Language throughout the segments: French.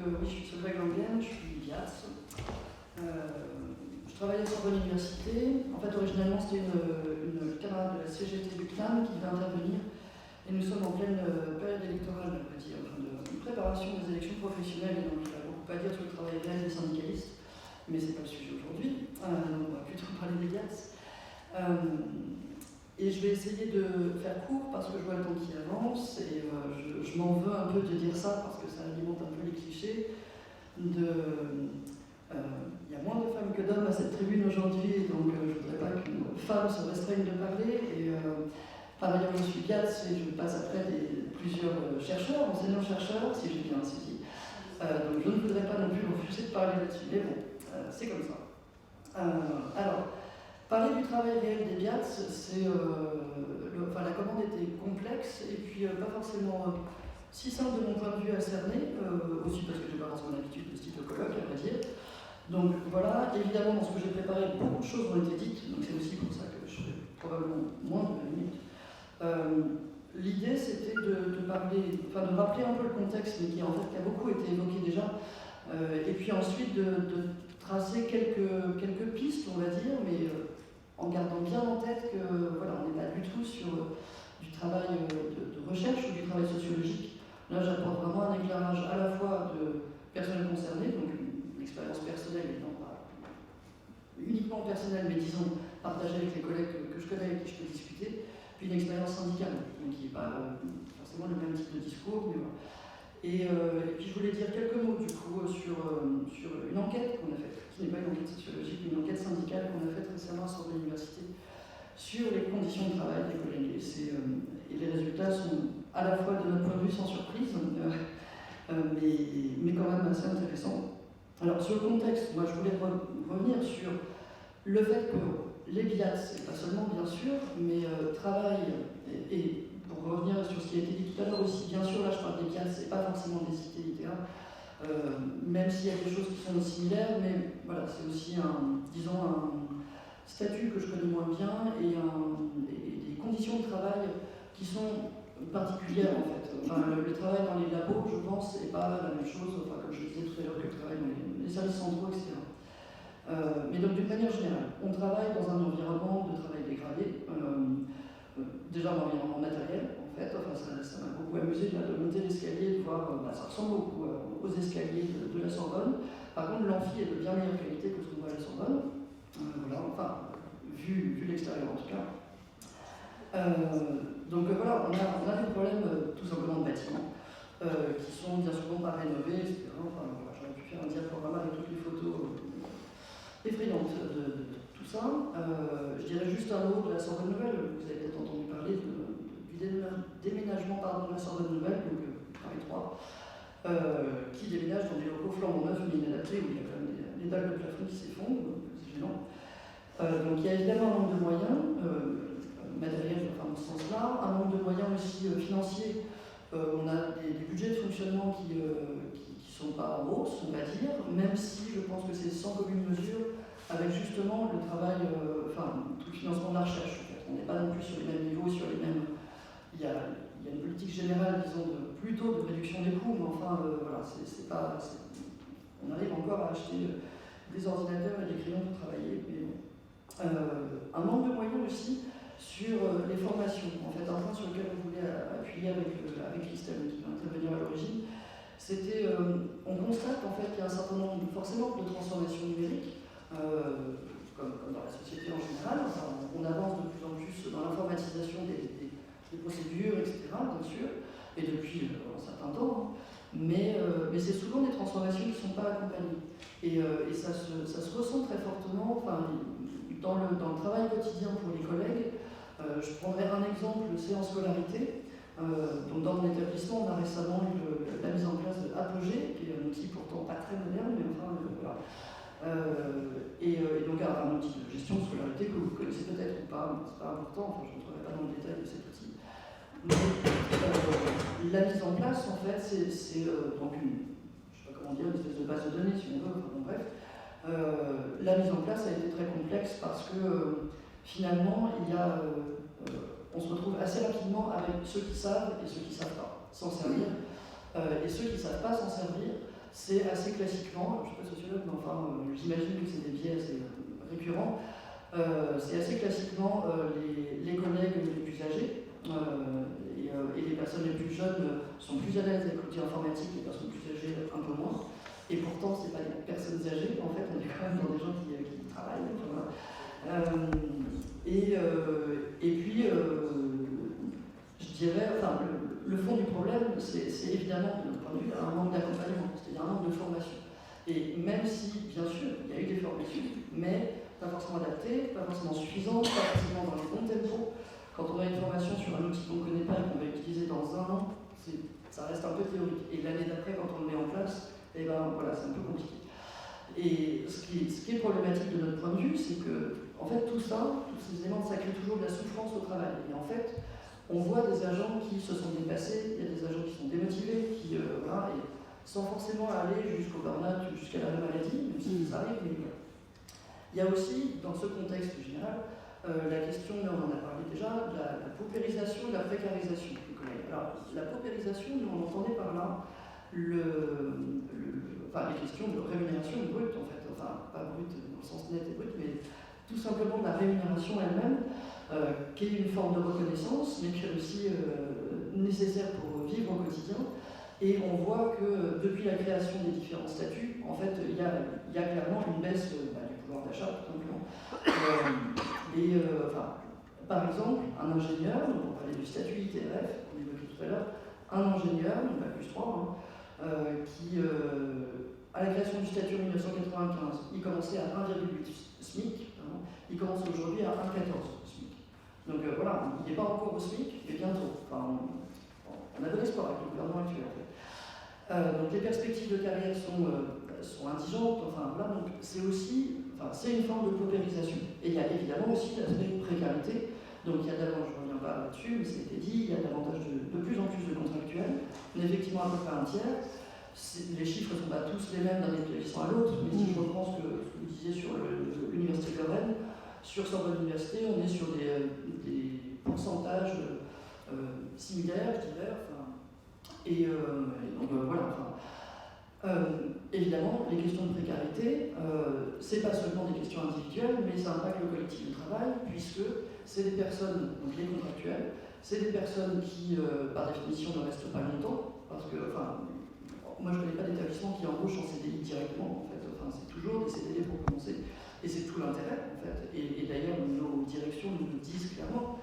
oui, je suis Solveig Languen, je suis IATS. Je travaille à Sorbonne Université. En fait, originellement, c'était une camarade de la CGT du CNAM qui devait intervenir. Et nous sommes en pleine période électorale, on va dire, enfin de préparation des élections professionnelles. Et donc, il y a beaucoup à dire sur le travail réel des syndicalistes. Mais ce n'est pas le sujet aujourd'hui. On va plutôt parler des IATS. Et je vais essayer de faire court parce que je vois le temps qui avance et je m'en veux un peu de dire ça parce que ça alimente un peu les clichés. Il y a moins de femmes que d'hommes à cette tribune aujourd'hui, donc je ne voudrais pas qu'une femme se restreigne de parler. Et par ailleurs, je suis IATS et je passe après plusieurs chercheurs, enseignants-chercheurs, si j'ai bien saisi. Donc je ne voudrais pas non plus refuser de parler là-dessus, mais bon, c'est comme ça. Alors, parler du travail réel des IATS, la commande était complexe et puis pas forcément si simple de mon point de vue à cerner, aussi parce que je n'ai pas forcément l'habitude de ce type de colloque, à vrai dire. Donc voilà, évidemment, dans ce que j'ai préparé, beaucoup de choses ont été dites, donc c'est aussi pour ça que je fais probablement moins de 20 minutes. L'idée, c'était de rappeler un peu le contexte, mais qui a beaucoup été évoqué déjà, et puis ensuite de tracer quelques pistes, on va dire, mais en gardant bien en tête que on n'est pas du tout sur du travail de recherche ou du travail sociologique. Là, j'apporte vraiment un éclairage à la fois de personnes concernées, donc une expérience personnelle, et non pas uniquement personnelle, mais disons partagée avec les collègues que je connais et avec qui je peux discuter, puis une expérience syndicale, donc qui n'est pas forcément le même type de discours. Mais voilà. Et puis je voulais dire quelques mots du coup sur une enquête qu'on a faite, qui n'est pas une enquête sociologique, mais une enquête syndicale qu'on a faite récemment à Sorbonne Université sur les conditions de travail des collègues. Et les résultats sont à la fois de notre point de vue sans surprise, mais quand même assez intéressants. Alors sur le contexte, moi je voulais revenir sur le fait que les BIATS, et pas seulement bien sûr, mais travaillent et pour revenir sur ce qui a été dit tout à l'heure aussi, bien sûr, là je parle des BIATS, c'est pas forcément des cités littéraires, même s'il y a des choses qui sont similaires, mais voilà, c'est aussi un statut que je connais moins bien et des conditions de travail qui sont particulières en fait. Le travail dans les labos, je pense, n'est pas la même chose, comme je disais tout à l'heure, que le travail dans les services centraux, etc. Mais donc d'une manière générale, on travaille dans un environnement de travail dégradé, déjà un environnement matériel en fait, ça m'a beaucoup amusé là, de monter l'escalier, de voir, ça ressemble beaucoup aux escaliers de la Sorbonne. Par contre l'amphi est de bien meilleure qualité que ce qu'on voit à la Sorbonne, vu l'extérieur en tout cas. Donc voilà, on a des problèmes tout simplement de bâtiments qui sont bien souvent pas rénovés, etc. J'aurais pu faire un diaporama avec toutes les photos effrayantes de tout ça. Je dirais juste un mot de la Sorbonne Nouvelle. Vous avez peut-être entendu parler du déménagement de la Sorbonne Nouvelle, donc Paris 3, qui déménage dans des locaux flambant neufs mais inadaptés, où il y a quand même des dalles de plafond qui s'effondrent, c'est gênant. Donc il y a évidemment un manque de moyens, matériels dans ce sens-là, un manque de moyens aussi financiers. On a des budgets de fonctionnement qui sont pas en hausse, on va dire, même si je pense que c'est sans commune mesure avec justement le travail, tout le financement de la recherche. En fait. On n'est pas non plus sur les mêmes niveaux, sur les mêmes. Il y a une politique générale, disons, plutôt de réduction des coûts, mais c'est pas. On arrive encore à acheter des ordinateurs et des crayons pour travailler, mais bon. Un manque de moyens aussi sur les formations. En fait, un point sur lequel on voulait appuyer avec Christelle qui va intervenir à l'origine, c'était on constate en fait qu'il y a un certain nombre forcément de transformations numériques, comme dans la société en général. On avance de plus en plus dans l'informatisation des procédures, etc., bien sûr, et depuis un certain temps, mais c'est souvent des transformations qui ne sont pas accompagnées. Et ça se ressent très fortement dans le travail quotidien pour les collègues. Je prendrai un exemple, c'est en scolarité. Donc dans mon établissement, on a récemment eu la mise en place de Apogée, qui est un outil pourtant pas très moderne, mais voilà. Et donc un outil de gestion de scolarité que vous connaissez peut-être ou pas, c'est pas important, je ne rentrerai pas dans le détail de cet outil. Mais la mise en place, en fait, c'est donc une espèce de base de données, si on veut, bref. La mise en place a été très complexe parce que finalement, on se retrouve assez rapidement avec ceux qui savent et ceux qui ne savent pas s'en servir. Et ceux qui ne savent pas s'en servir c'est assez classiquement, je ne suis pas sociologue, mais enfin, j'imagine que c'est des biais assez récurrents, c'est assez classiquement les collègues les plus âgés et les personnes les plus jeunes sont plus à l'aise avec l'outil informatique, les personnes plus âgées un peu moins. Et pourtant, ce n'est pas des personnes âgées, en fait, on est quand même dans des gens qui travaillent. Voilà. Et puis, je dirais, enfin, le fond du problème, c'est évidemment, de notre point de vue, un manque d'accompagnement, c'est-à-dire un manque de formation. Et même si, bien sûr, il y a eu des formations, mais pas forcément adaptées, pas forcément suffisantes, pas forcément dans les bons tempos. Quand on a une formation sur un outil qu'on ne connaît pas et qu'on va utiliser dans un an, ça reste un peu théorique. Et l'année d'après, quand on le met en place, eh ben, voilà, c'est un peu compliqué. Et ce qui est problématique de notre point de vue, c'est que, en fait, tout ça, tous ces éléments, ça crée toujours de la souffrance au travail. Et en fait, on voit des agents qui se sont dépassés, il y a des agents qui sont démotivés, qui, voilà, et sans forcément aller jusqu'au burn-out, jusqu'à la maladie, même si ça arrive, mais il y a aussi, dans ce contexte général, la question, on en a parlé déjà, de la paupérisation et de la précarisation des collègues. Alors, la paupérisation, nous, on entendait par là les questions de rémunération brute, en fait, enfin, pas brute dans le sens net et brut, mais tout simplement de la rémunération elle-même, qui est une forme de reconnaissance, mais qui est aussi nécessaire pour vivre au quotidien. Et on voit que depuis la création des différents statuts, en fait, il y a clairement une baisse du pouvoir d'achat, tout simplement. Par exemple, un ingénieur, donc on parlait du statut ITRF, on évoquait tout à l'heure, un ingénieur, donc plus 3, qui, à la création du statut en 1995, il commençait à 1,8 SMIC, il commence aujourd'hui à 1,14 SMIC. Donc voilà, il n'est pas encore au SMIC, mais bientôt. Enfin, on a bon espoir avec le gouvernement actuel. En fait. Donc les perspectives de carrière sont indigentes, enfin voilà, donc c'est une forme de paupérisation. Et il y a évidemment aussi l'aspect de précarité. Donc il y a davantage, je ne reviens pas là-dessus, mais ça a été dit, il y a davantage de plus en plus de contractuels. On est effectivement à peu près un tiers. Les chiffres ne sont pas tous les mêmes d'un établissement à l'autre, mais si je reprends ce que vous disiez sur l'université de Lorraine, sur Sorbonne Université, on est sur des pourcentages similaires, je dirais. Donc voilà. Évidemment, les questions de précarité, c'est pas seulement des questions individuelles, mais ça impacte le collectif de travail, puisque c'est des personnes, donc les contractuels, c'est des personnes qui, par définition, ne restent pas longtemps, parce que, moi je ne connais pas d'établissement qui embauche en CDI directement, en fait, c'est toujours des CDD pour commencer, et c'est tout l'intérêt, en fait, et d'ailleurs, nos directions nous le disent clairement,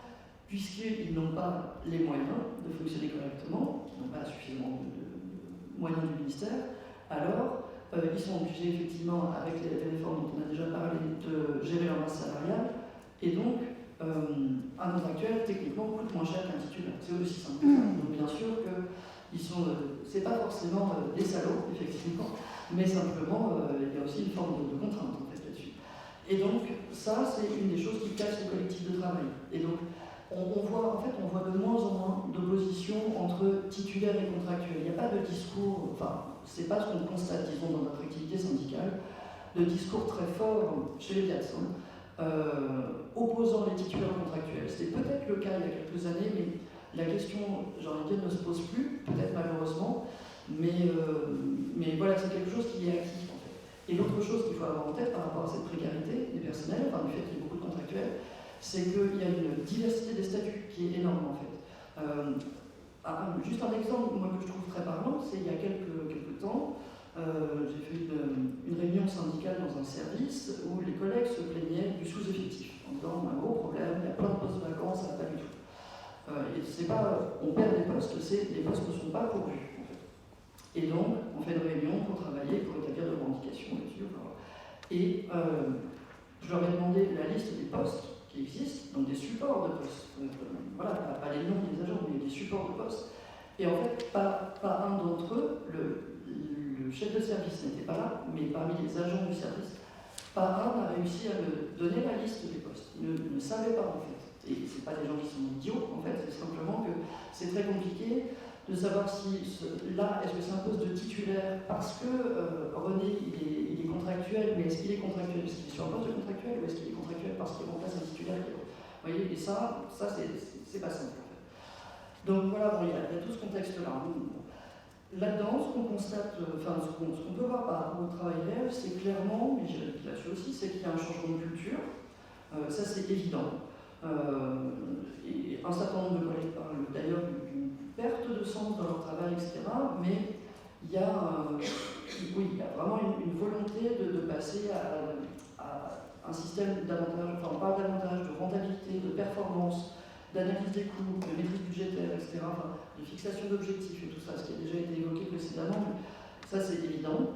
puisqu'ils n'ont pas les moyens de fonctionner correctement, ils n'ont pas suffisamment de moyens du ministère, alors ils sont obligés effectivement, avec les réformes dont on a déjà parlé, de gérer leur masse salariale, et donc un contractuel techniquement coûte moins cher qu'un titulaire. C'est aussi simple que ça. Donc bien sûr que c'est pas forcément des salauds, effectivement, mais simplement il y a aussi une forme de contrainte en fait là-dessus. Et donc ça, c'est une des choses qui casse le collectif de travail. Et donc on voit de moins en moins d'opposition entre titulaires et contractuels. Il n'y a pas de discours, c'est pas ce qu'on constate, disons, dans notre activité syndicale, de discours très fort chez les PIATS, opposant les titulaires contractuels. C'était peut-être le cas il y a quelques années, mais la question, j'ai envie de dire, ne se pose plus, peut-être malheureusement, mais voilà, c'est quelque chose qui est actif en fait. Et l'autre chose qu'il faut avoir en tête par rapport à cette précarité des personnels, du fait qu'il y a beaucoup de contractuels, c'est qu'il y a une diversité des statuts qui est énorme en fait. Juste un exemple moi, que je trouve très parlant, c'est il y a quelques temps, j'ai fait une réunion syndicale dans un service où les collègues se plaignaient du sous-effectif, en disant un gros problème, il y a plein de postes vacants, ça va pas du tout. Et c'est pas, on perd des postes, les postes ne sont pas pourvus en fait. Et donc, on fait une réunion pour travailler, pour établir des revendications là-dessus. Et je leur ai demandé la liste des postes qui existent, donc des supports de postes. Voilà, pas les noms des agents, mais des supports de postes. Et en fait, pas un d'entre eux, le chef de service n'était pas là, mais parmi les agents du service, pas un n'a réussi à me donner la liste des postes. Il ne savait pas en fait. Et ce pas des gens qui sont idiots, en fait, c'est simplement que c'est très compliqué de savoir si là, est-ce que c'est un poste de titulaire parce que René, il est contractuel, mais est-ce qu'il est contractuel parce qu'il est sur un poste de contractuel ou est-ce qu'il est contractuel parce qu'il remplace un titulaire qui est... Vous voyez, et ça c'est pas simple en fait. Donc voilà, il y a tout ce contexte-là. là-dedans, ce qu'on constate, enfin ce qu'on peut voir par rapport au travail réel, c'est clairement, mais j'ai appris là-dessus aussi, c'est qu'il y a un changement de culture. Ça c'est évident. Et un certain nombre de collègues parlent d'ailleurs d'une perte de sens dans leur travail, etc. Mais il y a, oui, il y a vraiment une volonté de passer à un système davantage, enfin pas davantage de rentabilité, de performance, d'analyse des coûts, de maîtrise budgétaire, etc., enfin, de fixation d'objectifs et tout ça, ce qui a déjà été évoqué précédemment, ça c'est évident.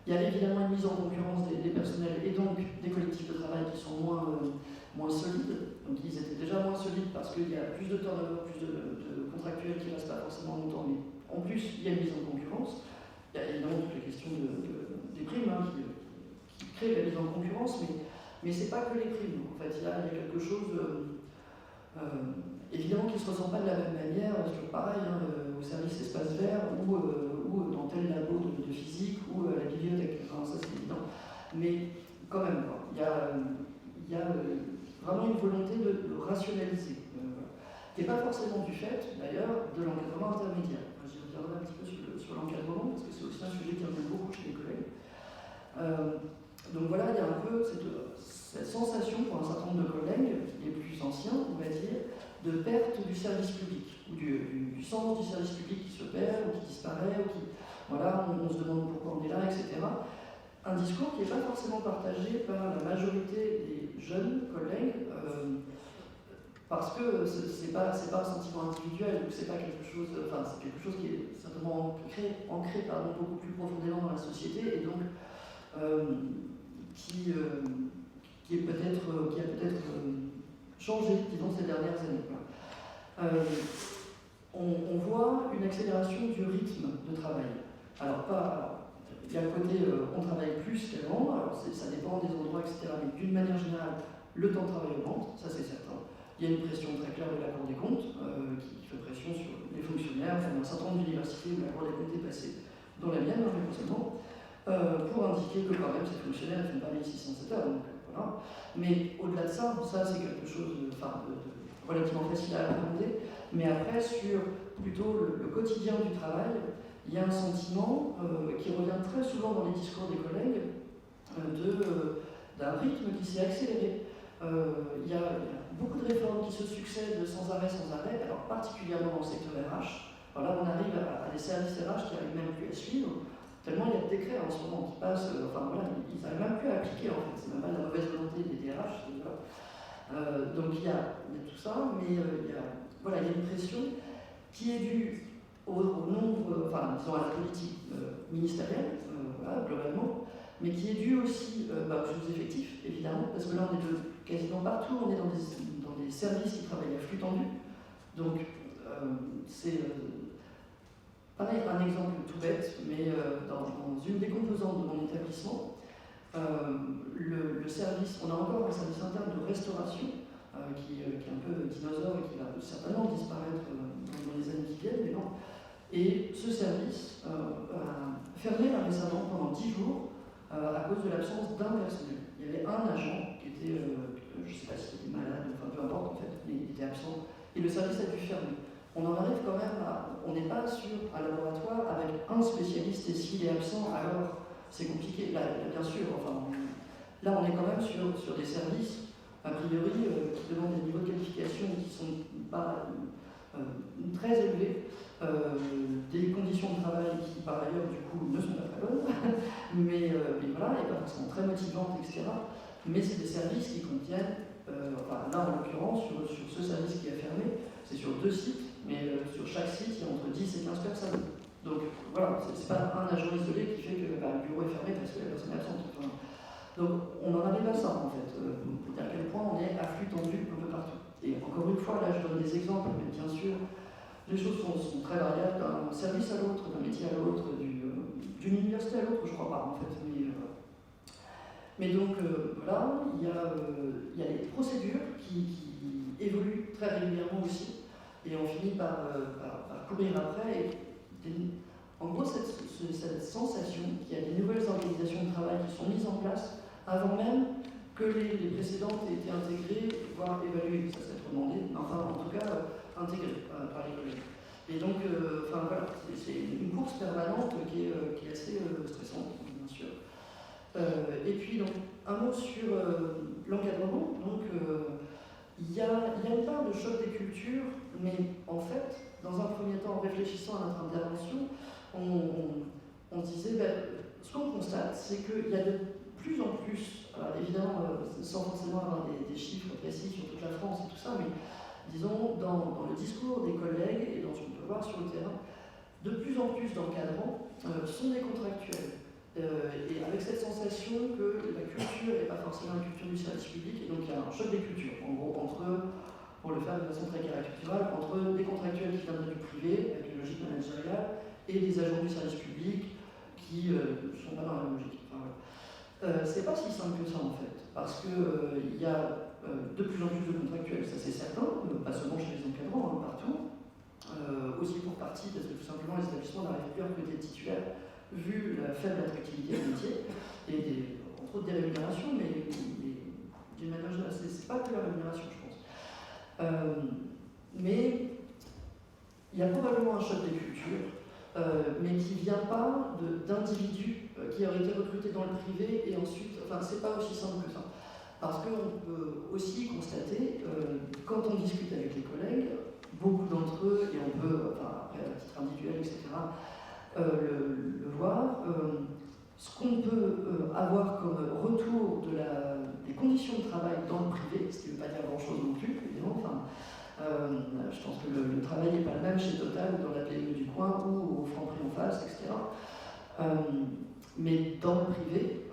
Il y a évidemment une mise en concurrence des personnels et donc des collectifs de travail qui sont moins solides. Donc ils étaient déjà moins solides parce qu'il y a plus de turnover, plus de contractuels qui ne restent pas forcément longtemps, mais en plus il y a une mise en concurrence. Il y a évidemment toutes les questions des primes qui créent la mise en concurrence, mais c'est pas que les primes. En fait, il y a quelque chose évidemment qui ne se ressent pas de la même manière, toujours pareil, hein, au service espace vert ou dans tel labo de physique ou à la bibliothèque. Enfin, ça c'est évident. Mais quand même, il y a vraiment une volonté de rationaliser, qui n'est pas forcément du fait, d'ailleurs, de l'encadrement intermédiaire. J'y reviendrai un petit peu sur l'encadrement, parce que c'est aussi un sujet qui revient beaucoup chez les collègues. Donc voilà, il y a un peu cette sensation pour un certain nombre de collègues, les plus anciens, on va dire, de perte du service public, ou du sens du service public qui se perd, ou qui disparaît, ou qui, voilà, on se demande pourquoi on est là, etc. Un discours qui n'est pas forcément partagé par la majorité des jeunes collègues, parce que c'est pas un sentiment individuel, ou c'est pas quelque chose, enfin c'est quelque chose qui est certainement ancré beaucoup plus profondément dans la société, et donc qui a peut-être changé, disons, ces dernières années. On voit une accélération du rythme de travail. Alors, il y a le côté on travaille plus qu'avant, alors ça dépend des endroits, etc. Mais d'une manière générale, le temps de travail augmente, ça c'est certain. Il y a une pression très claire de la Cour des comptes, qui fait pression sur les fonctionnaires, enfin, un certain nombre d'universités où la Cour des comptes est passée, dont la mienne, personnellement, pour indiquer que quand même ces fonctionnaires ne font pas 1607 heures. Donc, voilà. Mais au-delà de ça, c'est quelque chose de relativement facile à appréhender. Mais après, sur plutôt le quotidien du travail, il y a un sentiment qui revient très souvent dans les discours des collègues d'un rythme qui s'est accéléré. Il y a beaucoup de réformes qui se succèdent sans arrêt, alors particulièrement dans le secteur RH. Alors là, on arrive à des services RH qui n'arrivent même plus à suivre. Tellement il y a de décrets en ce moment qui passent, ils n'arrivent même plus à appliquer en fait, c'est même pas de la mauvaise volonté des DRH. Donc il y a tout ça, mais il y a une pression qui est due au nombre, disons à la politique ministérielle, globalement, mais qui est due aussi aux effectifs, évidemment, parce que là on est quasiment partout, on est dans des services qui travaillent à flux tendu. Donc c'est pareil, un exemple tout bête, mais dans une des composantes de mon établissement, le service, on a encore un service interne de restauration qui est un peu dinosaure et qui va certainement disparaître dans les années qui viennent, mais non. Et ce service a fermé là récemment pendant 10 jours à cause de l'absence d'un personnel. Il y avait un agent qui était, je ne sais pas s'il était malade, enfin peu importe en fait, mais il était absent, et le service a dû fermer. On en arrive quand même on n'est pas sur un laboratoire avec un spécialiste et s'il est absent, alors c'est compliqué. Là, bien sûr, là on est quand même sur des services, a priori, qui demandent des niveaux de qualification qui ne sont pas très élevés, des conditions de travail qui par ailleurs du coup ne sont pas très bonnes, mais voilà, et pas forcément très motivantes, etc. Mais c'est des services qui contiennent, là en l'occurrence, sur ce service qui a fermé, c'est sur 2 sites. Mais sur chaque site, il y a entre 10 et 15 personnes. Donc voilà, c'est pas un agent isolé qui fait que le bureau est fermé parce que la personne est absente. Donc on en arrive à ça en fait, pour dire à quel point on est à flux tendu un peu partout. Et encore une fois, là je donne des exemples, mais bien sûr, les choses sont très variables d'un service à l'autre, d'un métier à l'autre, d'une université à l'autre, je crois pas en fait. Mais donc voilà, il y a les procédures qui évoluent très régulièrement aussi. Et on finit par courir après. En gros, cette sensation qu'il y a des nouvelles organisations de travail qui sont mises en place avant même que les précédentes aient été intégrées, voire évaluées, ça s'est demandé, mais enfin en tout cas intégrées par les collègues. Et donc, voilà, c'est une course permanente qui est assez stressante, bien sûr. Et puis, donc, un mot sur l'encadrement. Donc, il y a une part de choc des cultures, mais en fait, dans un premier temps, en réfléchissant à notre intervention, on se disait, ce qu'on constate, c'est qu'il y a de plus en plus, alors évidemment, sans forcément avoir des chiffres précis sur toute la France et tout ça, mais disons, dans le discours des collègues et dans ce qu'on peut voir sur le terrain, de plus en plus d'encadrants sont des contractuels. Et avec cette sensation que la culture n'est pas forcément la culture du service public, et donc il y a un choc des cultures, en gros, entre, pour le faire de façon très caricaturale, entre des contractuels qui viendraient du privé, avec une logique managériale, et des agents du service public qui ne sont pas dans la même logique. Enfin, voilà. C'est pas si simple que ça en fait, parce qu'il y a de plus en plus de contractuels, ça c'est certain, pas seulement chez les encadrants, partout, aussi pour partie parce que tout simplement les établissements n'arrivent plus à recruter de titulaires vu la faible attractivité du métier et entre autres des rémunérations, mais d'une manière générale, c'est pas que la rémunération, je pense. Mais il y a probablement un choc des cultures, mais qui ne vient pas d'individus qui auraient été recrutés dans le privé et ensuite, enfin, c'est pas aussi simple que ça. Parce qu'on peut aussi constater, quand on discute avec les collègues, beaucoup d'entre eux, et on peut, enfin, après à titre individuel, etc., le voir, ce qu'on peut avoir comme retour des conditions de travail dans le privé, ce qui ne veut pas dire grand-chose non plus, évidemment, enfin, je pense que le travail n'est pas le même chez Total ou dans la PME du coin ou au Franprix en face, etc. Mais dans le privé,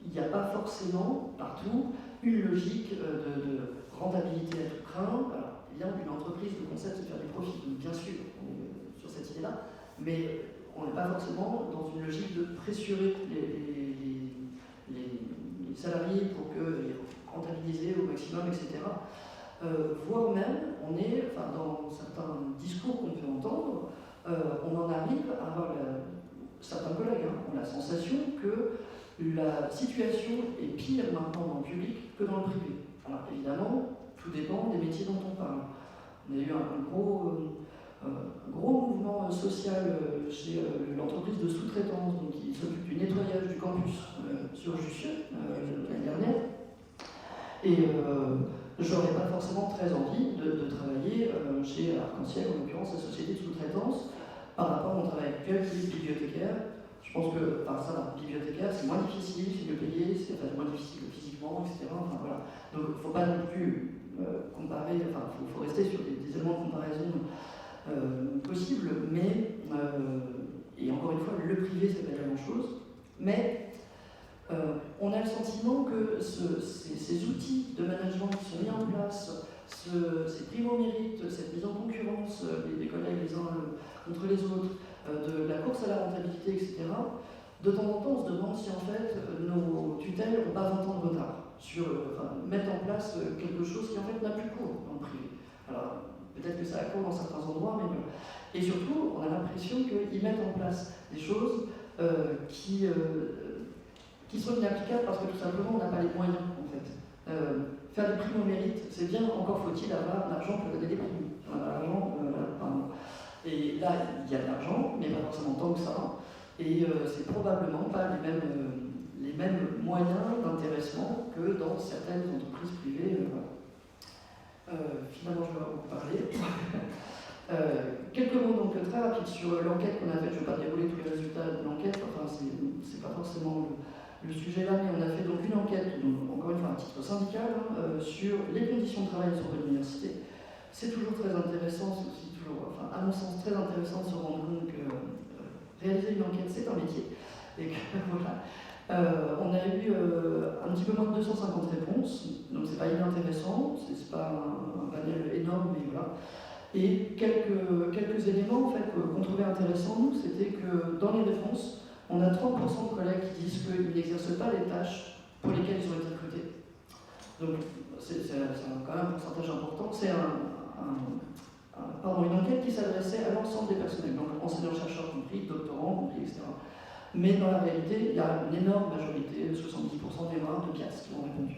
il n'y a pas forcément partout une logique de rentabilité à tout craint. Alors, évidemment, une entreprise, le concept, c'est de faire des profits, donc bien sûr, on est sur cette idée-là, mais on n'est pas forcément dans une logique de pressurer les salariés pour qu'ils rentabilisent au maximum, etc. Voire même, on est, enfin, dans certains discours qu'on peut entendre, on en arrive à avoir certains collègues ont la sensation que la situation est pire maintenant dans le public que dans le privé. Alors évidemment, tout dépend des métiers dont on parle. On a eu un gros mouvement social chez l'entreprise de sous-traitance qui s'occupe du nettoyage du campus sur Jussieu l'année dernière. Et j'aurais pas forcément très envie de travailler chez Arc-en-Ciel, en l'occurrence la société de sous-traitance, par rapport à mon travail actuel qui est bibliothécaire. Je pense que, enfin ça, bibliothécaire, c'est moins difficile, c'est mieux payé, c'est moins difficile physiquement, etc. Enfin, voilà. Donc il ne faut pas non plus comparer, enfin il faut rester sur des éléments de comparaison possibles, mais, et encore une fois, le privé c'est pas la même chose, mais on a le sentiment que ces outils de management qui sont mis en place, ces primo-mérites, cette mise en concurrence des collègues les uns contre les autres, de la course à la rentabilité, etc., de temps en temps on se demande si en fait nos tutelles n'ont pas 20 ans de retard sur mettre en place quelque chose qui en fait n'a plus cours dans le privé. Alors peut-être que ça a cours dans certains endroits, mais voilà. Et surtout on a l'impression qu'ils mettent en place des choses qui sont inapplicables parce que tout simplement on n'a pas les moyens en fait. Faire des primes au mérite, c'est bien, encore faut-il avoir l'argent pour donner des primes. Et là, il y a de l'argent, mais pas forcément tant que ça. Et c'est probablement pas les mêmes moyens d'intéressement que dans certaines entreprises privées. Finalement, je vais vous parler. Quelques mots donc très rapides sur l'enquête qu'on a faite. Je ne vais pas dérouler tous les résultats de l'enquête, enfin, c'est pas forcément le sujet là, mais on a fait donc une enquête, donc, encore une fois à titre syndical, sur les conditions de travail sur l'université. C'est toujours très intéressant, c'est aussi toujours, enfin, à mon sens, très intéressant de se rendre compte que réaliser une enquête, c'est un métier. Et que voilà. On a eu un petit peu moins de 250 réponses, donc c'est pas inintéressant, c'est pas un panel énorme, mais voilà. Et quelques éléments en fait, qu'on trouvait intéressants, nous, c'était que dans les réponses, on a 30% de collègues qui disent qu'ils n'exercent pas les tâches pour lesquelles ils ont été recrutés. Donc c'est quand même un pourcentage important. C'est une enquête qui s'adressait à l'ensemble des personnels, donc enseignants-chercheurs compris, doctorants compris, etc. Mais dans la réalité, il y a une énorme majorité, 70% des marques de pièces qui ont répondu.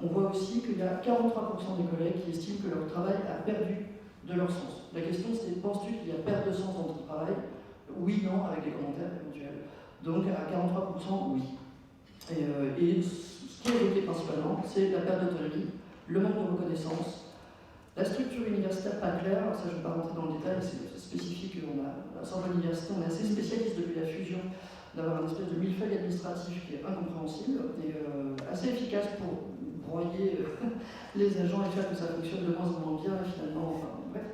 On voit aussi qu'il y a 43% des collègues qui estiment que leur travail a perdu de leur sens. La question c'est, penses-tu qu'il y a perte de sens dans ton travail? Oui, non, avec des commentaires éventuels. Donc à 43%, oui. Et ce qui est évoqué principalement, c'est la perte d'autonomie, le manque de reconnaissance, la structure universitaire pas claire. Alors ça je ne vais pas rentrer dans le détail, c'est spécifique. À Sorbonne Université, on est assez spécialiste depuis la fusion d'avoir une espèce de millefeuille administratif qui est incompréhensible et assez efficace pour broyer les agents et faire que ça fonctionne de moins en moins bien et finalement, enfin bref.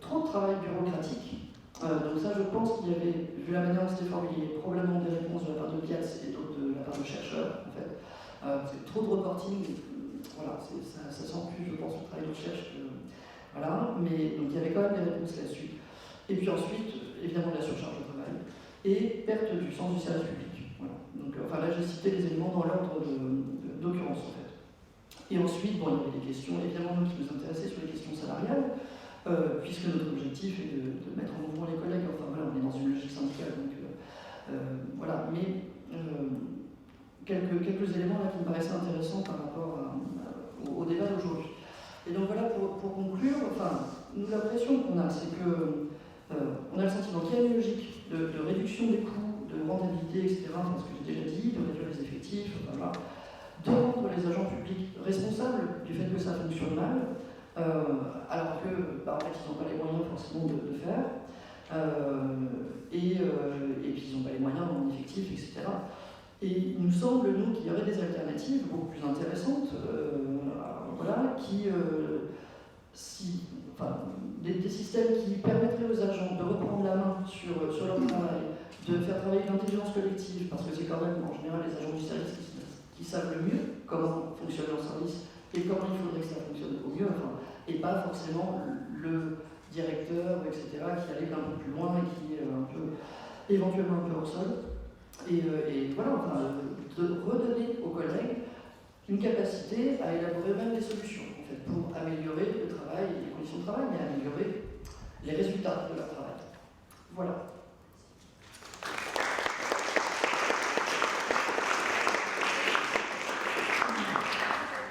Trop de travail bureaucratique. Donc ça je pense qu'il y avait, vu la manière dont c'était formulé, probablement des réponses de la part de Piaz et d'autres de la part de chercheurs en fait. Parce que trop de reporting, voilà, ça sent plus, je pense, le travail de recherche que, voilà, mais donc il y avait quand même des réponses là-dessus. Et puis ensuite, évidemment, la surcharge de travail et perte du sens du service public. Voilà. Donc, enfin, là, j'ai cité les éléments dans l'ordre d'occurrence, en fait. Et ensuite, bon, il y avait des questions, évidemment, nous qui nous intéressaient sur les questions salariales, puisque notre objectif est de mettre en mouvement les collègues. Enfin, voilà, on est dans une logique syndicale, donc voilà. Mais quelques éléments là qui me paraissaient intéressants par rapport au débat d'aujourd'hui. Et donc voilà, pour conclure, enfin, nous, l'impression qu'on a, c'est que on a le sentiment qu'il y a une logique de réduction des coûts, de rentabilité, etc., enfin, ce que j'ai déjà dit, de réduire les effectifs, enfin, voilà, de rendre les agents publics responsables du fait que ça fonctionne mal, alors que, bah, en fait, ils n'ont pas les moyens forcément de faire, et puis ils n'ont pas les moyens en effectifs, etc. Et il nous semble, nous, qu'il y aurait des alternatives beaucoup plus intéressantes, voilà, qui, des systèmes qui permettraient aux agents de reprendre la main sur leur travail, de faire travailler l'intelligence collective, parce que c'est quand même en général les agents du service qui savent le mieux comment fonctionne leur service et comment il faudrait que ça fonctionne au mieux, enfin, et pas forcément le directeur, etc., qui allait un peu plus loin et qui est éventuellement un peu hors sol. Et voilà, enfin, de redonner aux collègues une capacité à élaborer même des solutions, en fait, pour améliorer le travail et les conditions de travail, mais améliorer les résultats de leur travail. Voilà.